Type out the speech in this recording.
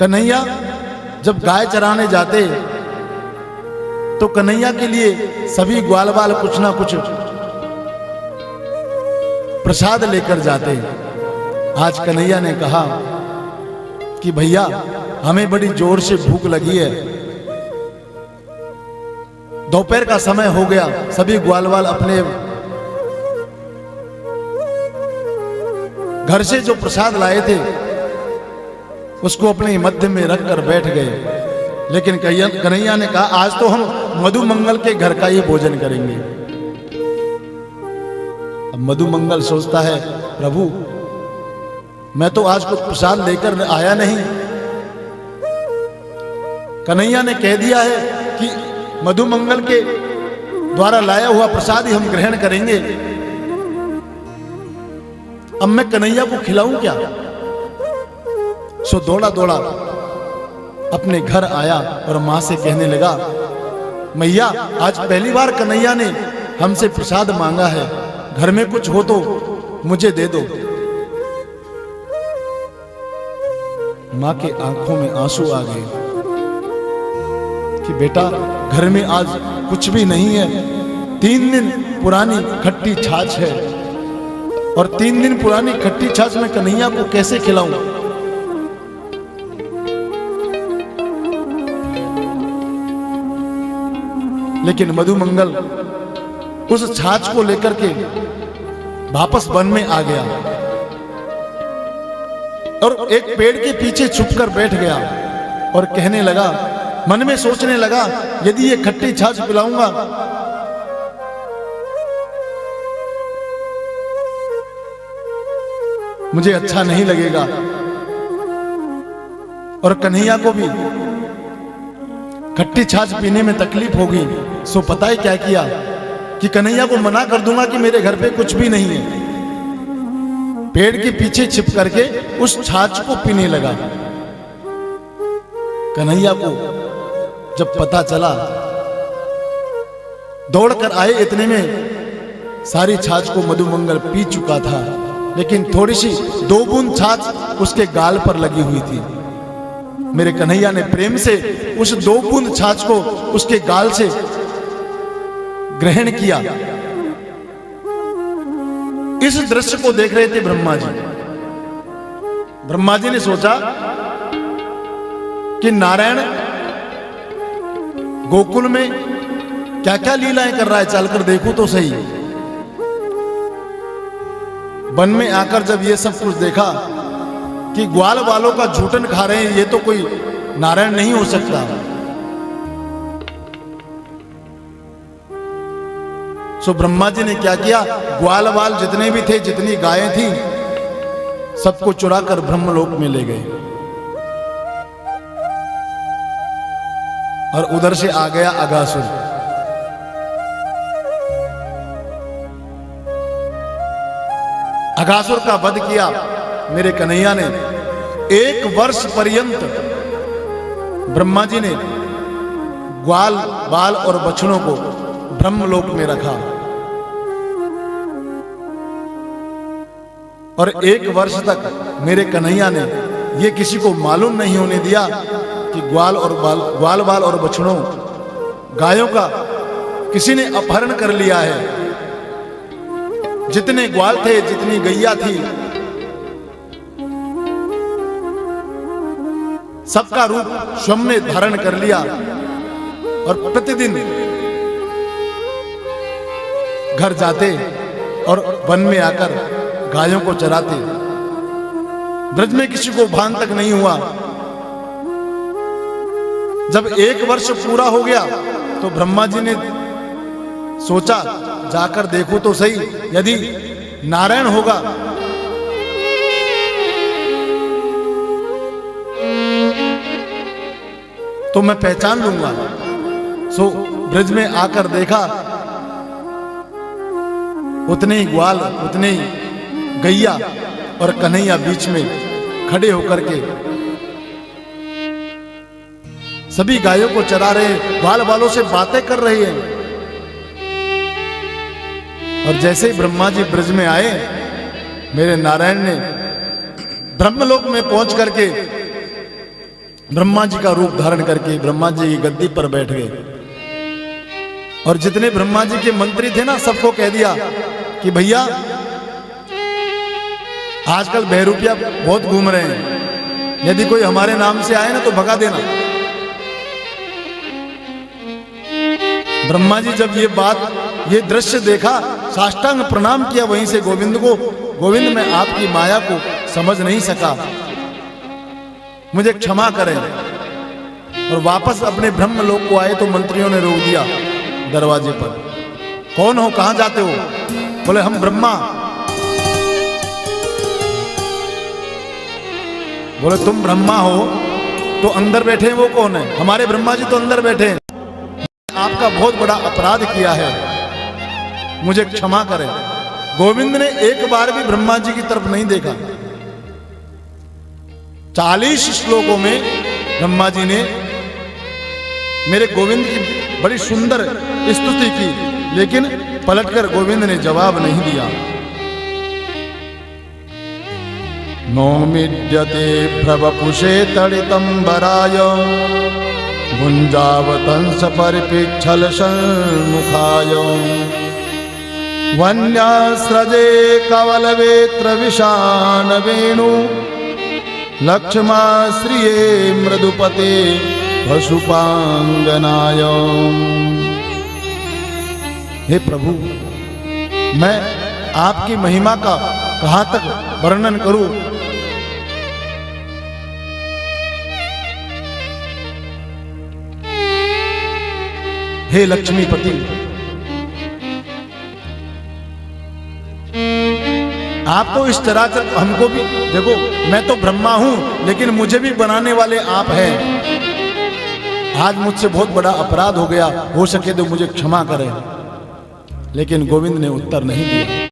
कन्हैया जब गाय चराने जाते तो कन्हैया के लिए सभी ग्वाल बाल कुछ ना कुछ प्रसाद लेकर जाते। आज कन्हैया ने कहा कि भैया हमें बड़ी जोर से भूख लगी है, दोपहर का समय हो गया, सभी ग्वाल बाल अपने घर से जो प्रसाद लाए थे उसको अपने मध्य में रखकर बैठ गए। लेकिन कन्हैया ने कहा आज तो हम मधुमंगल के घर का ही भोजन करेंगे। अब मधुमंगल सोचता है प्रभु मैं तो आज कुछ प्रसाद लेकर आया नहीं, कन्हैया ने कह दिया है कि मधुमंगल के द्वारा लाया हुआ प्रसाद ही हम ग्रहण करेंगे, अब मैं कन्हैया को खिलाऊं क्या। सो दौड़ा दौड़ा अपने घर आया और मां से कहने लगा मैया आज पहली बार कन्हैया ने हमसे प्रसाद मांगा है, घर में कुछ हो तो मुझे दे दो। मां के आंखों में आंसू आ गए कि बेटा घर में आज कुछ भी नहीं है, 3 दिन पुरानी खट्टी छाछ है और 3 दिन पुरानी खट्टी छाछ मैं कन्हैया को कैसे खिलाऊं। लेकिन मधुमंगल उस छाछ को लेकर के वापस वन में आ गया और एक पेड़ के पीछे छुपकर बैठ गया और कहने लगा, मन में सोचने लगा यदि ये खट्टी छाछ पिलाऊंगा मुझे अच्छा नहीं लगेगा और कन्हैया को भी खट्टी छाछ पीने में तकलीफ होगी। सो पता है क्या किया कि कन्हैया को मना कर दूंगा कि मेरे घर पे कुछ भी नहीं है, पेड़ के पीछे छिप करके उस छाछ को पीने लगा। कन्हैया को जब पता चला दौड़कर आए, इतने में सारी छाछ को मधुमंगल पी चुका था, लेकिन थोड़ी सी 2 बूंद छाछ उसके गाल पर लगी हुई थी। मेरे कन्हैया ने प्रेम से उस 2 बूंद छाछ को उसके गाल से ग्रहण किया। इस दृश्य को देख रहे थे ब्रह्मा जी। ब्रह्मा जी ने सोचा कि नारायण गोकुल में क्या क्या लीलाएं कर रहा है, चलकर देखूं तो सही। वन में आकर जब ये सब कुछ देखा कि ग्वाल वालों का झूठन खा रहे हैं, ये तो कोई नारायण नहीं हो सकता। सो ब्रह्मा जी ने क्या किया, ग्वाल वाल जितने भी थे, जितनी गायें थी, सबको चुराकर ब्रह्मलोक में ले गए और उधर से आ गया अगासुर। अगासुर का वध किया मेरे कन्हैया ने। 1 वर्ष पर्यंत ब्रह्मा जी ने ग्वाल बाल और बछड़ों को ब्रह्मलोक में रखा और 1 वर्ष तक मेरे कन्हैया ने ये किसी को मालूम नहीं होने दिया कि ग्वाल बाल और बछड़ों गायों का किसी ने अपहरण कर लिया है। जितने ग्वाल थे, जितनी गैया थी, सबका रूप स्वयं ने धारण कर लिया और प्रतिदिन घर जाते और वन में आकर गायों को चराते। ब्रज में किसी को भान तक नहीं हुआ। जब 1 वर्ष पूरा हो गया तो ब्रह्मा जी ने सोचा जाकर देखो तो सही, यदि नारायण होगा तो मैं पहचान लूंगा। सो ब्रज में आकर देखा, उतने ही ग्वाल, उतने ही गैया और कन्हैया बीच में खड़े होकर के सभी गायों को चरा रहे, ग्वाल वालों से बातें कर रहे हैं। और जैसे ही ब्रह्मा जी ब्रज में आए, मेरे नारायण ने ब्रह्मलोक में पहुंच करके ब्रह्मा जी का रूप धारण करके ब्रह्मा जी की गद्दी पर बैठ गए और जितने ब्रह्मा जी के मंत्री थे ना, सबको कह दिया कि भैया आजकल बहरूपिया बहुत घूम रहे हैं, यदि कोई हमारे नाम से आए ना तो भगा देना। ब्रह्मा जी जब ये दृश्य देखा, साष्टांग प्रणाम किया वहीं से गोविंद को, गोविंद मैं आपकी माया को समझ नहीं सका, मुझे क्षमा करें। और वापस अपने ब्रह्म लोक को आए तो मंत्रियों ने रोक दिया दरवाजे पर। कौन हो, कहां जाते हो? बोले हम ब्रह्मा। बोले तुम ब्रह्मा हो तो अंदर बैठे हैं वो कौन है? हमारे ब्रह्मा जी तो अंदर बैठे हैं। आपका बहुत बड़ा अपराध किया है, मुझे क्षमा करें। गोविंद ने एक बार भी ब्रह्मा जी की तरफ नहीं देखा। 40 श्लोकों में ब्रह्मा जी ने मेरे गोविंद की बड़ी सुंदर स्तुति की, लेकिन पलटकर गोविंद ने जवाब नहीं दिया। नौमिड्यते प्रवपुषे तडितंबराय गुंजावतंस परिपिच्छल सन्मुखाय वन्यास्रजे कवलवेत्र विशान वेणु लक्ष्माश्रिये मृदुपते पशुपांगनाय। हे प्रभु, मैं आपकी महिमा का कहां तक वर्णन करूं? हे लक्ष्मीपति, आप तो इस चराचर, हमको भी देखो, मैं तो ब्रह्मा हूं लेकिन मुझे भी बनाने वाले आप हैं। आज मुझसे बहुत बड़ा अपराध हो गया, हो सके तो मुझे क्षमा करें। लेकिन गोविंद ने उत्तर नहीं दिया।